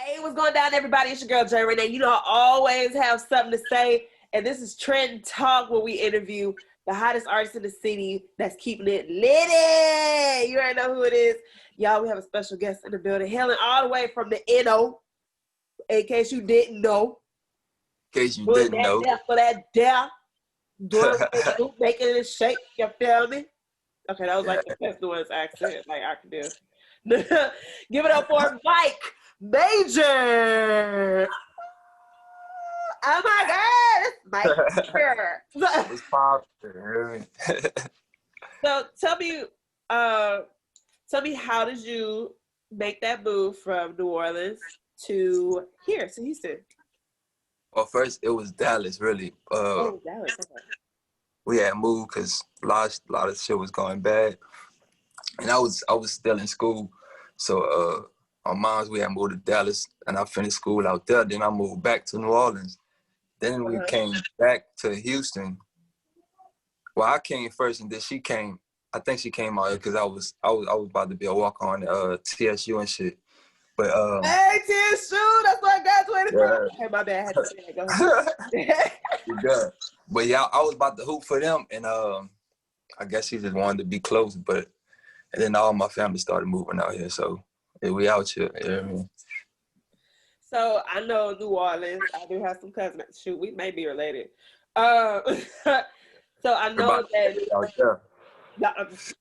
Hey, what's going down, everybody? It's your girl, J.Renae. You know, I always have something to say, and this is Trendtalk, where we interview the hottest artists in the city that's keeping it lit. You already know who it is. Y'all, we have a special guest in the building, hailing all the way from the NO, in case you didn't know. In case you didn't know. For that dare, doing making it shake, you feel me? Okay, that was like the best New Orleans accent, like I could do. Give it up for Mike Mayjor. Oh my God, it's Mayjor. It's popular. So tell me, how did you make that move from New Orleans to here, to Houston? Well, first it was Dallas, really. Dallas. Okay. We had moved because a lot of shit was going bad, and I was still in school, so on mine we had moved to Dallas, and I finished school out there. Then I moved back to New Orleans. Then we came back to Houston. Well, I came first, and then she came. I think she came out here because I was about to be a walk on TSU and shit. But hey, TSU, that's what I got 24. Hey, my bad. I had to say that. Go ahead. Good. But yeah, I was about to hoop for them, and I guess she just wanted to be close. And then all my family started moving out here, so we out here. You know what I mean? So I know New Orleans. I do have some cousins. Shoot, we may be related. So I know that.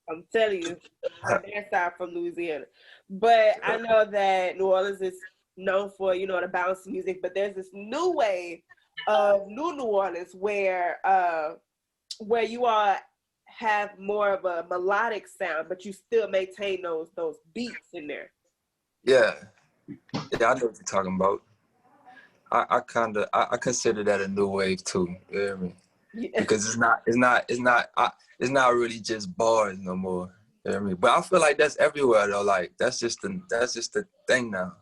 I'm telling you, my dad's side from Louisiana, but I know that New Orleans is known for, you know, the bounce music. But there's this new wave of New Orleans where you all have more of a melodic sound, but you still maintain those beats in there. Yeah, I know what you're talking about. I consider that a new wave too. You know what I mean? Yeah. Because it's not really just bars no more. You know what I mean? But I feel like that's everywhere though. Like that's just the thing now.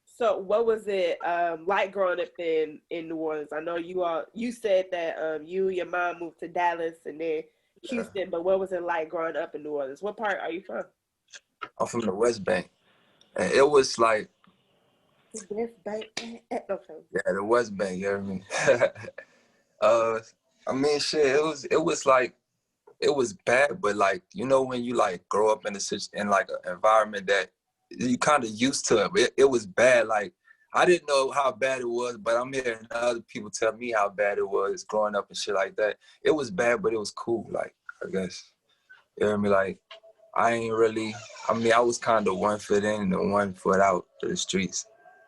So what was it like growing up in New Orleans? I know you said that you and your mom moved to Dallas and then Houston, but what was it like growing up in New Orleans? What part are you from? I'm from the West Bank. And it was like the West Bank. Okay. Yeah, the West Bank, you know what I mean? I mean, shit, it was like, it was bad, but like, you know, when you like grow up in like an environment that you kind of used to it was bad. Like, I didn't know how bad it was, but I'm hearing other people tell me how bad it was growing up and shit like that. It was bad, but it was cool, like, I guess. You know what I mean? Like, I was kind of 1 foot in and 1 foot out to the streets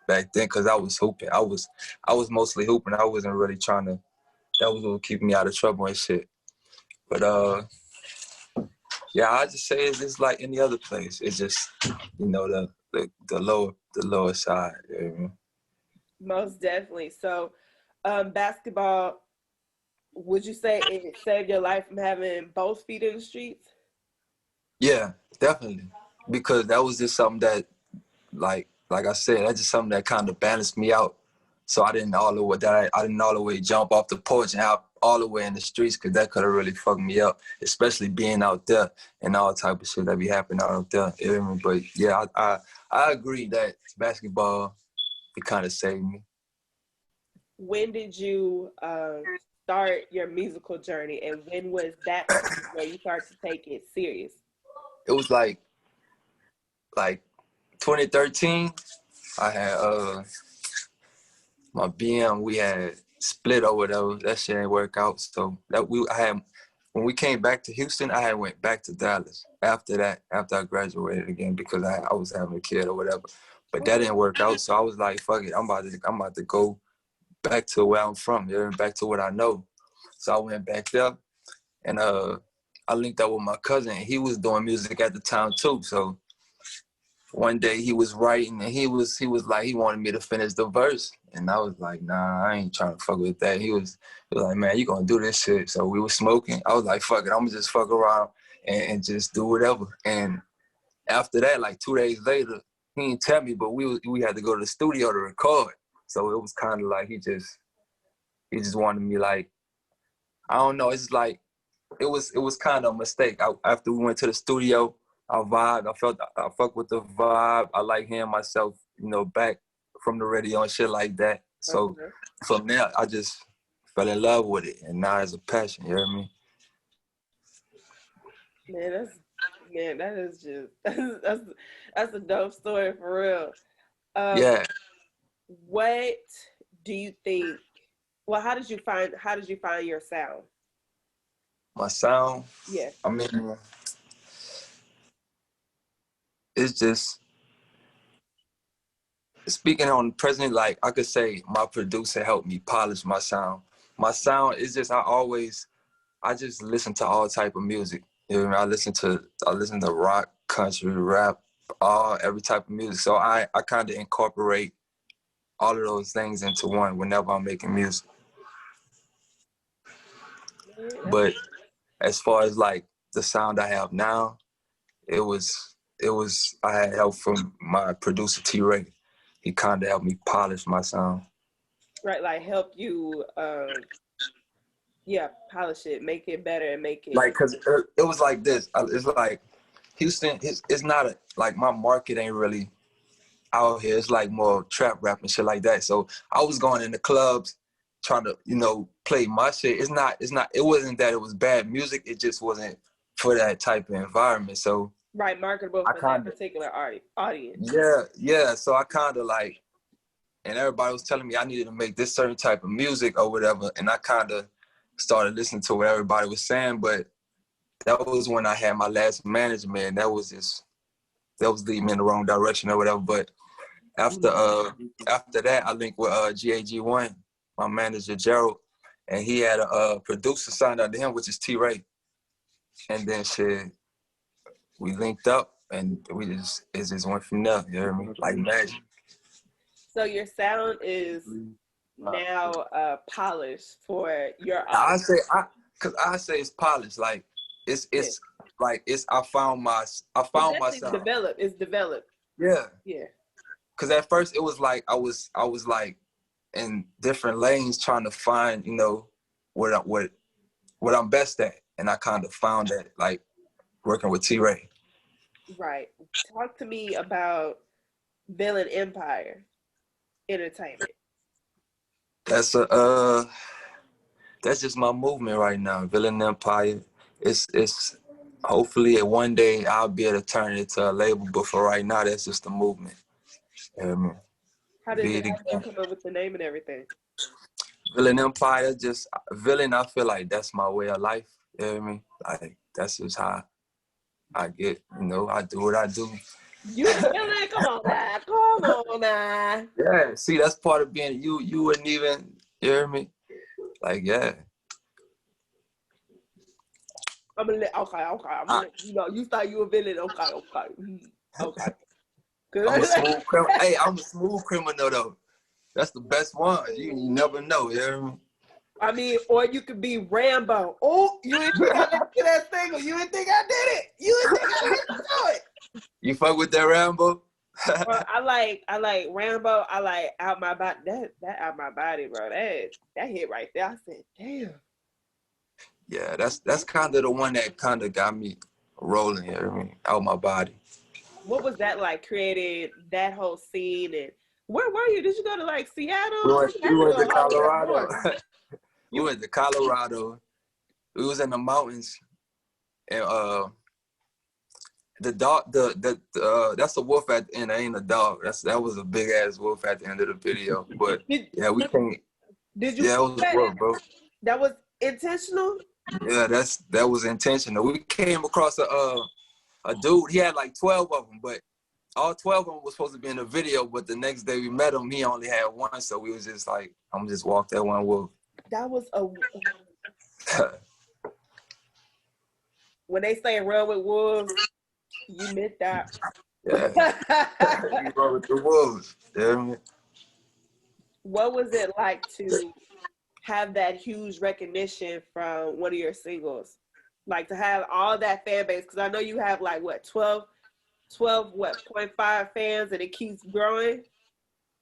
back then because I was hooping. I was mostly hooping. I wasn't really trying to. That was what was keeping me out of trouble and shit. But yeah, I just say it's just like any other place. It's just, you know, the lower side. You know what I mean? Most definitely. So, basketball, would you say it saved your life from having both feet in the streets? Yeah, definitely. Because that was just something that, like I said, that's just something that kind of balanced me out. So I didn't all the way jump off the porch and out all the way in the streets, because that could have really fucked me up, especially being out there and all type of shit that be happening out there. You know what I mean? But yeah, I agree that basketball, it kind of saved me. When did you start your musical journey, and when was that where you started to take it serious? It was like 2013. I had my BM, we had split or whatever. That shit ain't work out. So when we came back to Houston, I had went back to Dallas after that, after I graduated again, because I was having a kid or whatever. But that didn't work out. So I was like, fuck it, I'm about to go back to where I'm from, you know, back to what I know. So I went back there, and I linked up with my cousin. He was doing music at the time too. So one day he was writing, and he was like, he wanted me to finish the verse. And I was like, nah, I ain't trying to fuck with that. He was like, man, you gonna do this shit. So we were smoking. I was like, fuck it, I'm gonna just fuck around and just do whatever. And after that, like 2 days later, he didn't tell me, but we had to go to the studio to record. So it was kind of like he just wanted me, like, I don't know, it's like, it was kind of a mistake. After we went to the studio, I vibed. I fucked with the vibe. I like hearing myself, back from the radio and shit like that. So Okay. from there, I just fell in love with it, and now it's a passion. You hear me? Man, that is just that's a dope story for real. Yeah. What do you think? Well, how did you find your sound? My sound, Yeah. I mean, it's just speaking on present, like I could say my producer helped me polish my sound. My sound is just I just listen to all type of music. You know what I mean? I listen to rock, country, rap, every type of music. So I kind of incorporate all of those things into one whenever I'm making music. Yeah, But as far as like the sound I have now, it was I had help from my producer T.Renae. He kind of helped me polish my sound. right. Like help you, yeah, polish it, make it better, and make it Like, cause it was like this. It's like Houston. It's not like my market ain't really out here. It's like more trap rap and shit like that. So I was going in the clubs trying to, play my shit. It's not, it wasn't that it was bad music. It just wasn't for that type of environment. So right marketable I for that kind of, particular audience. yeah. So I kind of like, and everybody was telling me I needed to make this certain type of music or whatever. And I kind of started listening to what everybody was saying. But that was when I had my last management. That was leading me in the wrong direction or whatever. But after that, I linked with GAG1, my manager Gerald, and he had a producer signed out to him, which is T.Renae. And then we linked up, and it just went from there. You hear me? Like magic. So your sound is now polished for your I audience. say it's polished. Like it's Yeah. like I found my sound. Developed. It's developed. Yeah. Yeah. Cause at first it was like I was like in different lanes trying to find, what I'm best at. And I kind of found that like working with T.Renae. Right. Talk to me about Villain Empire Entertainment. That's that's just my movement right now. Villain Empire. It's hopefully one day I'll be able to turn it into a label, but for right now that's just a movement. How Be it did you again. come up with the name and everything? Villain Empire, just villain. I feel like that's my way of life. You know what I mean? Like that's just how I get. I do what I do. You villain? Come on now. Come on now. Yeah. See, that's part of being you. You wouldn't even. You hear me? Like, yeah. I'm gonna let you thought you a villain. Okay. I'm a Good. smooth criminal. Hey, I'm a smooth criminal though. That's the best one. You never know. You hear me? I mean, or you could be Rambo. Oh, you didn't think I didn't get that single. You didn't think I did it. You didn't think I didn't do it. You fuck with that Rambo? Well, I like Rambo. I like Out My Body. That Out My Body, bro. That hit right there. I said, damn. Yeah, that's kind of the one that kind of got me rolling. You hear me? Out my body. What was that like? Creating that whole scene, and where were you? Did you go to like Seattle? We went to Colorado. We You went to Colorado. We was in the mountains, and the dog, that's a wolf at the end. That ain't a dog. That was a big ass wolf at the end of the video. But yeah, we can't. Did you? Yeah, it was a wolf, bro. That was intentional. Yeah, that was intentional. We came across a dude. He had like 12 of them, but all 12 of them was supposed to be in the video. But the next day we met him, he only had one. So we was just like, I'm just walk that one wolf. That was a. When they say run with wolves, you meant that. Yeah. You run with the wolves. Yeah. What was it like to have that huge recognition from one of your singles? Like to have all that fan base, because I know you have like what 12 0.5 fans, and it keeps growing.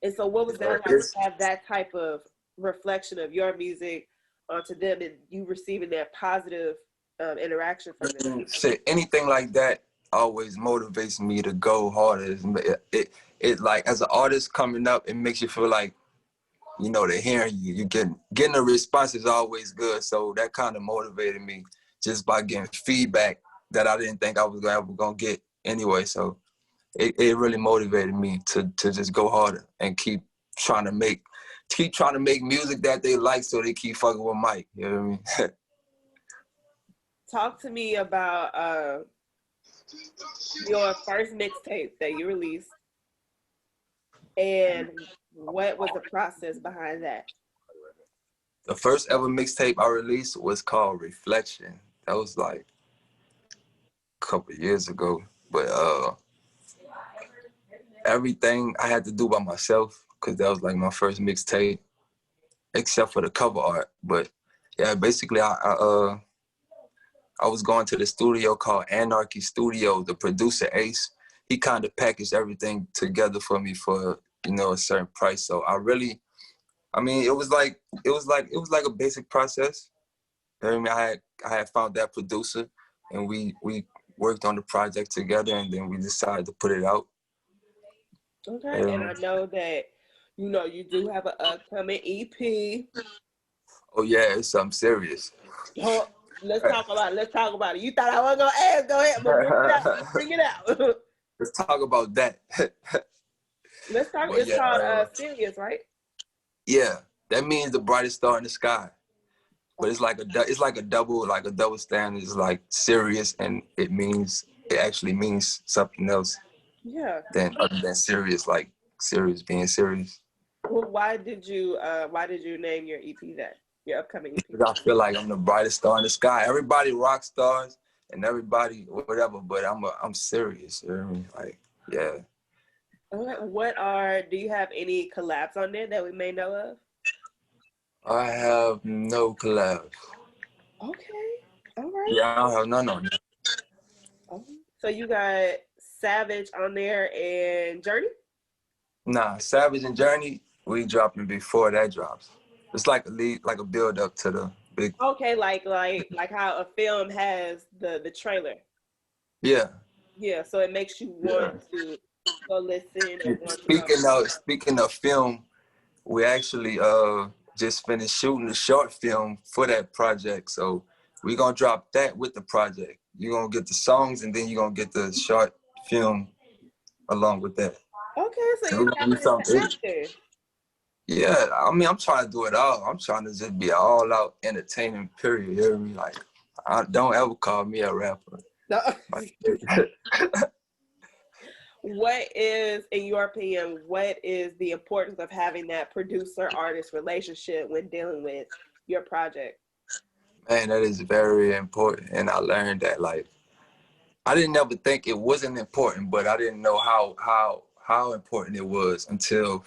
And so, what was that like to have that type of reflection of your music onto them, and you receiving that positive interaction from them? Shit, anything like that always motivates me to go harder. it like as an artist coming up, it makes you feel like, you know, they're hearing you. You getting a response is always good. So that kind of motivated me just by getting feedback that I didn't think I was ever gonna get anyway. So it really motivated me to just go harder and keep trying to make music that they like, so they keep fucking with Mike. You know what I mean? Talk to me about your first mixtape that you released, and what was the process behind that? The first ever mixtape I released was called Reflection. That was like a couple of years ago. But everything I had to do by myself, because that was like my first mixtape, except for the cover art. But yeah, basically I was going to the studio called Anarchy Studio. The producer Ace, he kind of packaged everything together for me for, you know, a certain price. So it was like a basic process. You know what I mean? I had found that producer, and we worked on the project together, and then we decided to put it out. Okay, and I know that, you know, you do have an upcoming EP. Oh yeah, it's something serious. Oh, let's talk about it. You thought I wasn't gonna ask? Go ahead, but bring it out. Bring it out. Let's talk about that. Let's talk. But It's yeah, called Serious, right? yeah, that means the brightest star in the sky. But it's like a double standard. It's like serious, and it actually means something else. Yeah. Than other than serious, like serious being serious. Well, why did you name your EP that? Your upcoming EP? Because I feel like I'm the brightest star in the sky. Everybody rock stars and everybody whatever, but I'm serious. You know what I mean? Like, yeah. Do you have any collabs on there that we may know of? I have no collabs. Okay. All right. Yeah, I don't have none on there. Oh. So you got Savage on there and Journey? Nah, Savage and Journey, we dropping before that drops. It's like a build up to the big. Okay, like how a film has the trailer. Yeah. Yeah, so it makes you want to go listen and want to go. Speaking of film, we actually just finished shooting the short film for that project. So we're gonna drop that with the project. You're gonna get the songs, and then you're gonna get the short film along with that. Okay, so you're tapping into acting. Yeah, I mean, I'm trying to do it all. I'm trying to just be an all-out entertainment, period. You hear me? Like, don't ever call me a rapper. No. What is, in your opinion, what is the importance of having that producer-artist relationship when dealing with your project? Man, that is very important. And I learned that, like, I didn't ever think it wasn't important, but I didn't know how important it was until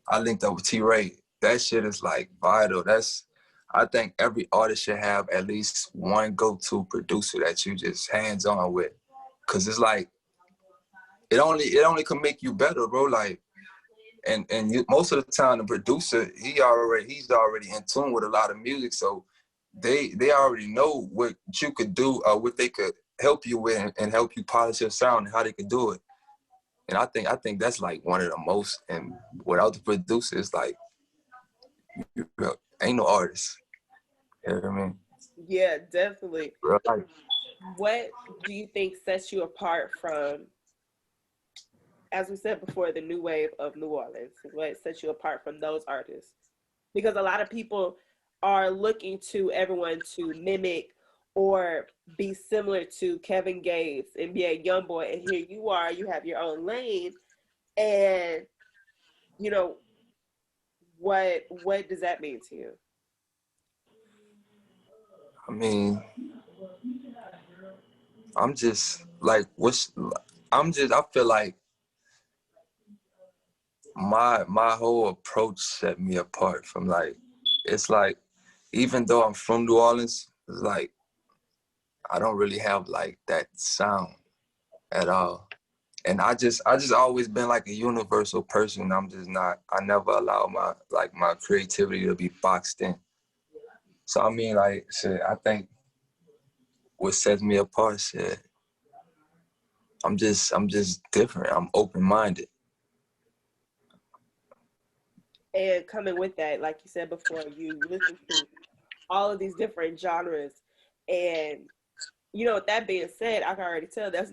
I linked up with T-Ray. That shit is like vital. I think every artist should have at least one go-to producer that you just hands-on with. Cause it's like, it only can make you better, bro. Like, and most of the time the producer, he's already in tune with a lot of music. So they already know what you could do, what they could help you with and help you polish your sound and how they could do it. And I think that's like one of the most, and without the producer, it's like, ain't no artist. You know what I mean? Yeah, definitely. Right. What do you think sets you apart from, as we said before, the new wave of New Orleans? What sets you apart from those artists? Because a lot of people are looking to everyone to mimic or be similar to Kevin Gates and be a young boy, and here you are, you have your own lane, and you know, what does that mean to you? I mean, I'm just like, I feel like my whole approach set me apart from, like, it's like, even though I'm from New Orleans, it's like, I don't really have like that sound at all. And I just always been like a universal person. I never allow my creativity to be boxed in. So I mean, like, shit, I think what sets me apart, shit, I'm just different. I'm open-minded. And coming with that, like you said before, you listen to all of these different genres. And, you know, with that being said, I can already tell there's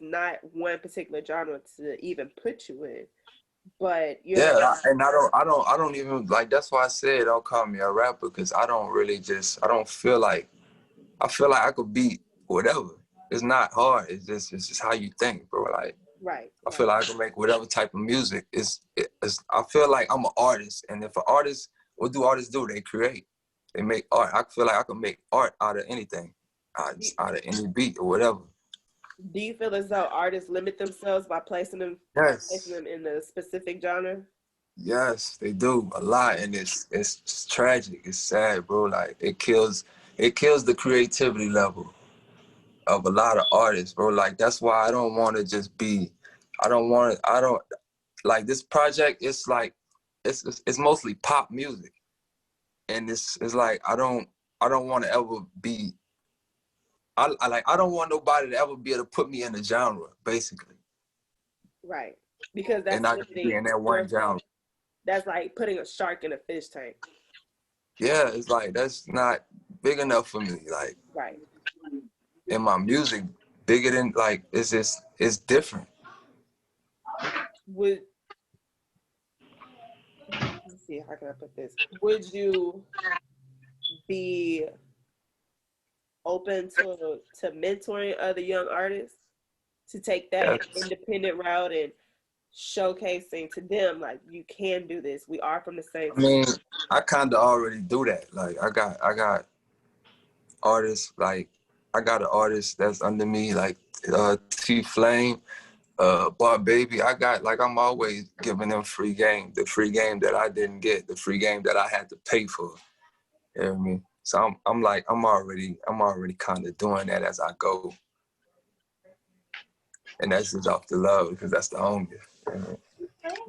not one particular genre to even put you in. But you're like, and I don't even like. That's why I said don't call me a rapper, because I don't really I don't feel like, I feel like I could be whatever. It's not hard. It's just how you think, bro. Like, right. I feel like I can make whatever type of music. I feel like I'm an artist, and if an artist, what do artists do? They create. They make art. I feel like I can make art out of anything, out of any beat or whatever. Do you feel as though artists limit themselves by placing them Yes. in a specific genre? Yes, they do a lot, and it's just tragic. It's sad, bro. Like it kills the creativity level of a lot of artists, bro. Like that's why I don't want to just be. I don't like this project. It's like it's mostly pop music, and it's like I don't want to ever be. I don't want nobody to ever be able to put me in a genre, basically. Right, because that's And I can be in that one genre. That's like putting a shark in a fish tank. Yeah, it's like that's not big enough for me. Like, right. In my music, bigger than like it's different. Let's see, how can I put this? Would you be open to mentoring other young artists to take that independent route and showcasing to them like you can do this? We are from the same. I mean, I kind of already do that. Like I got artists, like I got an artist that's under me, like T Flame, Bar Baby. I got, like, I'm always giving them free game, the free game that I didn't get, the free game that I had to pay for. You know what I mean? So I'm already kind of doing that as I go. And that's just off the love, because that's the homie. You know?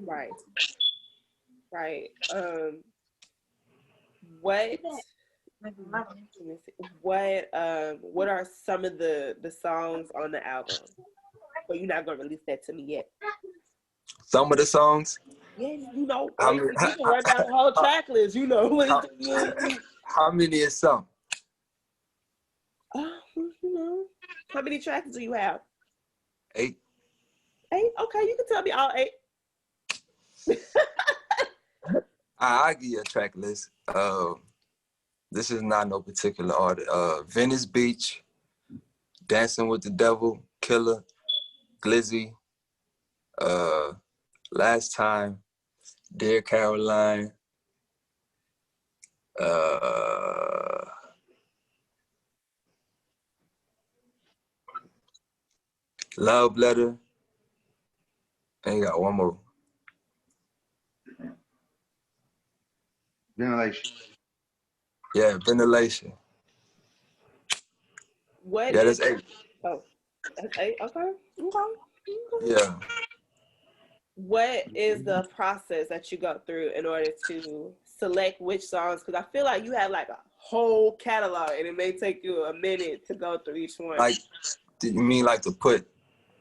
Right. Right. What what are some of the songs on the album? But you're not gonna release that to me yet. Some of the songs? Yeah, you know, you can run down the whole track list, you know. How many is some? You know. How many tracks do you have? 8. 8? Okay, you can tell me all 8. I'll give you a track list. This is not no particular order. Venice Beach, Dancing with the Devil, Killer, Glizzy, Last Time, Dear Caroline, Love Letter, and you got one more. Ventilation. Yeah, Ventilation. What? Yeah, that's 8. Oh, that's 8. Okay. Yeah. What is the process that you go through in order to select which songs? Because I feel like you have like a whole catalog, and it may take you a minute to go through each one. Like, do you mean like to put?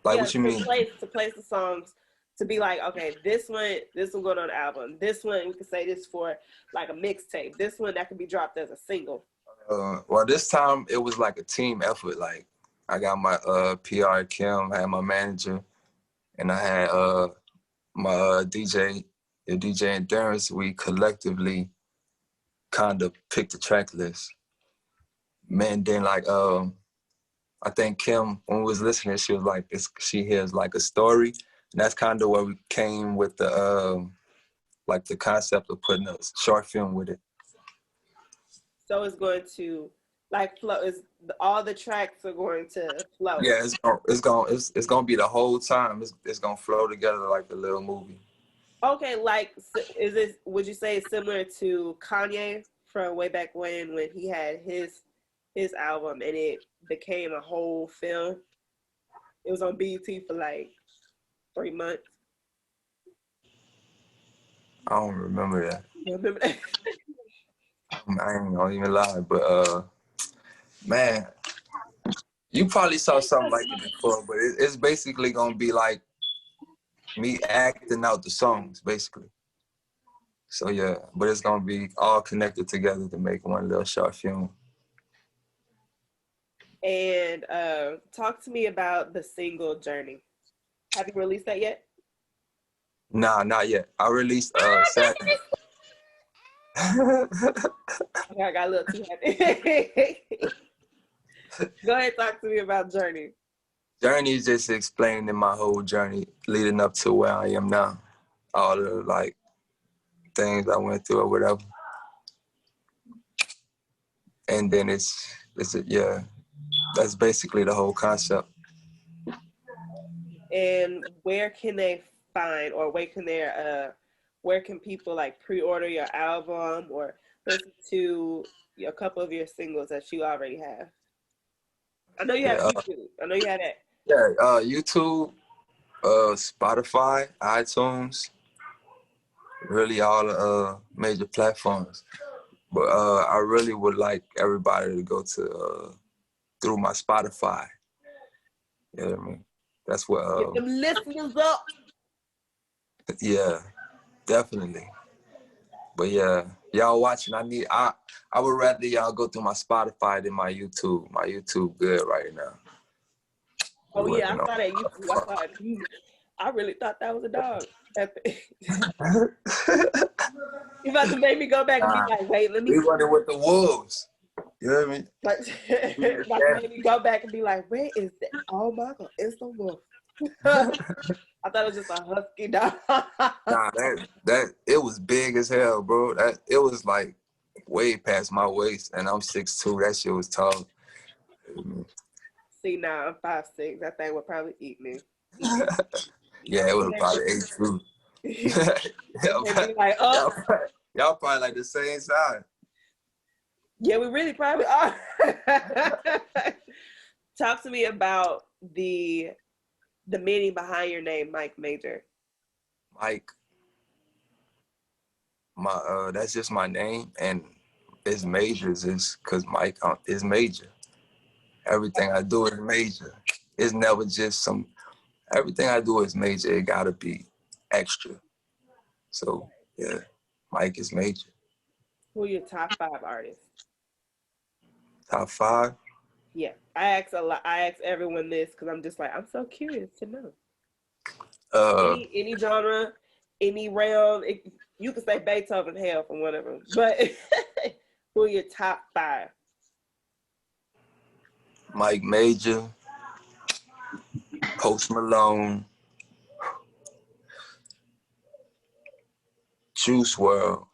Like, what you mean? To place the songs, to be like, okay, this one going on the album. This one, we could say this for like a mixtape. This one that could be dropped as a single. Well, this time it was like a team effort. Like, I got my PR Kim, I had my manager, and I had my DJ Endurance. We collectively kind of picked the track list. Man, then like I think Kim, when we was listening, she was like, she hears like a story, and that's kind of where we came with the like the concept of putting a short film with it. So it's going to like flow. All the tracks are going to flow. Yeah, it's gonna be the whole time. It's gonna flow together like a little movie. Okay, like would you say it's similar to Kanye from way back when he had his album and it became a whole film? It was on BET for like 3 months. I don't remember that. You remember that? I ain't gonna even lie, but man, you probably saw something like it before, but it's basically gonna be like me acting out the songs, basically. So yeah, but it's gonna be all connected together to make one little short film. And talk to me about the single Journey. Have you released that yet? Nah, not yet. I released Saturday. Okay, I got a little too happy. Go ahead, talk to me about Journey. Journey is just explaining my whole journey leading up to where I am now. All the like things I went through or whatever. And then yeah, that's basically the whole concept. And where can they find, or where can people like pre-order your album or listen to a couple of your singles that you already have? I know you have Yeah, YouTube. I know you have that. yeah, YouTube, Spotify, iTunes, really all the major platforms. But I really would like everybody to go to through my Spotify. You know what I mean? That's what. Get them listeners up. Yeah, definitely. But yeah, y'all watching. I would rather y'all go through my Spotify than my YouTube. My YouTube good right now. Oh yeah, I saw that YouTube. I saw it. I really thought that was a dog. You about to make me go back and be like, wait, let me. We running with the wolves. You know what I mean? Like, about to make me go back and be like, where is that? Oh my God, it's a wolf. I thought it was just a husky dog. Nah, that it was big as hell, bro. That it was like way past my waist, and I'm 6'2". That shit was tall. See, now I'm 5'6". That thing would probably eat me. Yeah, it would probably ate too. Like, oh. Y'all probably like the same size. Yeah, we really probably are. Talk to me about the meaning behind your name, Mike Mayjor. Mike, that's just my name, and it's Majors is because Mike is major. Everything I do is major. It's never just some. Everything I do is major. It gotta be extra. So yeah, Mike is major. Who are your top 5 artists? Top 5? Yeah, I ask everyone this because I'm just like, I'm so curious to know. Any genre, any realm. You could say Beethoven, hell, from one of them. But who are your top 5? Mike Major, Post Malone, Juice WRLD,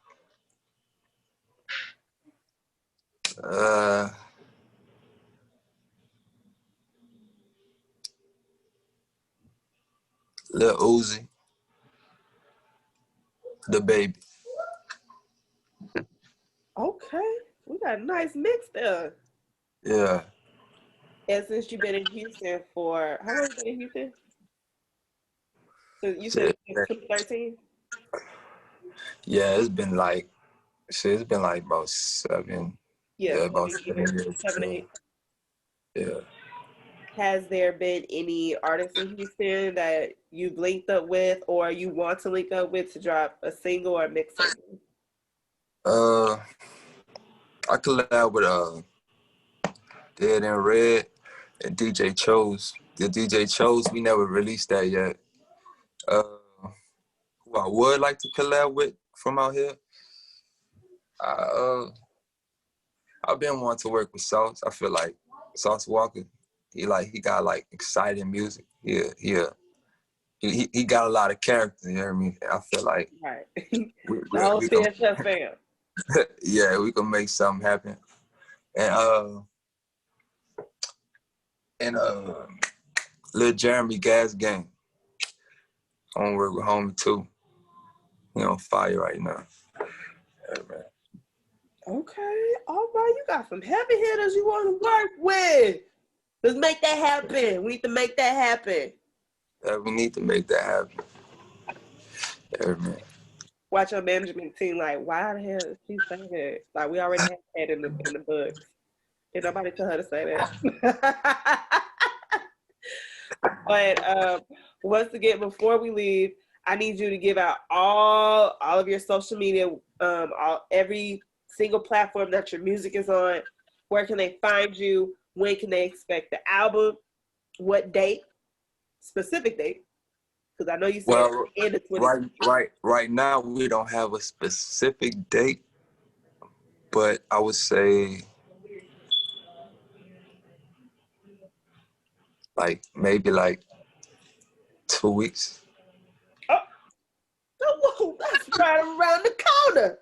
Lil Uzi, The Baby. Okay, we got a nice mix there. Yeah. And since you've been in Houston for, how long have you been in Houston? So you said 2013? Yeah, it's been like about 7. Yeah, about 7 years. 7, 8. Yeah. Has there been any artists in Houston that you've linked up with or you want to link up with to drop a single or mixtape? I collab with Dead and Red and DJ Chose. The DJ Chose, we never released that yet. Who I would like to collab with from out here, I've been wanting to work with Sauce. I feel like Sauce Walker, he got like exciting music. He got a lot of character, you know what I mean? I feel like Right. we CSF fam. Yeah, we can make something happen. And Lil Jeremy Gas Gang. I want to work with homie too. He on fire right now. Yeah, man. Okay, all right, you got some heavy hitters you want to work with. Let's make that happen. We need to make that happen. Yeah, we need to make that happen. Yeah, man. Watch your management team like, why the hell is she saying that? Like, we already had that in the books. Did nobody tell her to say that? But once again, before we leave, I need you to give out all of your social media, every single platform that your music is on. Where can they find you? When can they expect the album? What date? Specific date? Because I know you said Well, end of 2020. right now we don't have a specific date, but I would say maybe 2 weeks. Oh, that's right around the corner.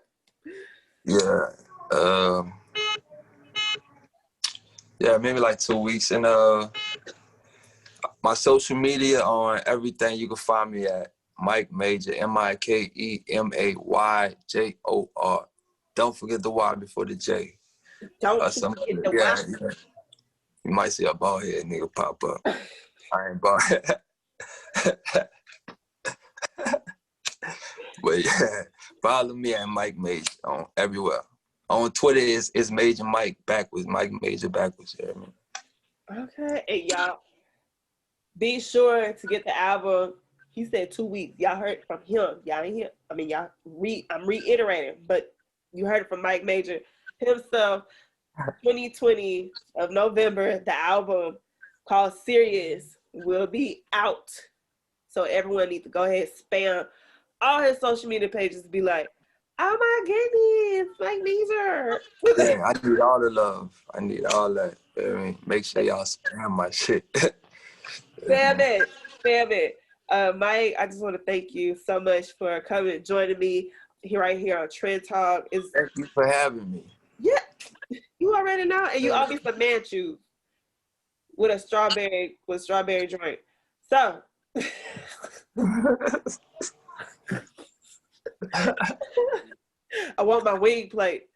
Yeah. Yeah, maybe 2 weeks. And my social media on everything, you can find me at Mike Mayjor, MikeMayjor. Don't forget the Y before the J. Don't forget the yeah, Y. yeah. You might see a bald head nigga pop up. I ain't bald. But yeah, follow me at Mike Mayjor on everywhere. On Twitter is Mayjor Mike backwards, Mike Mayjor backwards. You know what I mean? Okay, and y'all be sure to get the album. He said 2 weeks. Y'all heard from him. Y'all ain't hear. I mean, I'm reiterating, but you heard it from Mike Mayjor himself. 2020 of November, the album called Serious will be out. So everyone needs to go ahead and spam all his social media pages to be like, oh my goodness, Mike Mayjor. Yeah, I need all the love. I need all that. I mean, make sure y'all spam my shit. Spam it. Mike, I just want to thank you so much for coming and joining me right here on Trendtalk. Thank you for having me. Yeah, you already know, and you obviously man chew with a strawberry drink. So I want my wing plate.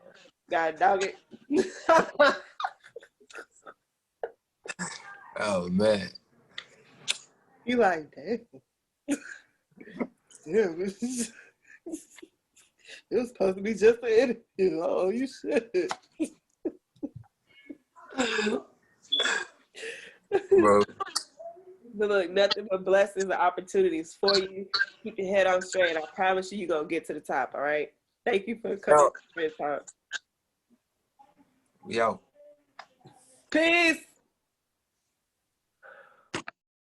God dog it. Oh man. You like that? Yeah, it was supposed to be just an interview. Oh, you should. Bro. But look, nothing but blessings and opportunities for you. Keep your head on straight. I promise you're going to get to the top, all right? Thank you for coming to Trendtalk. Yo. Peace.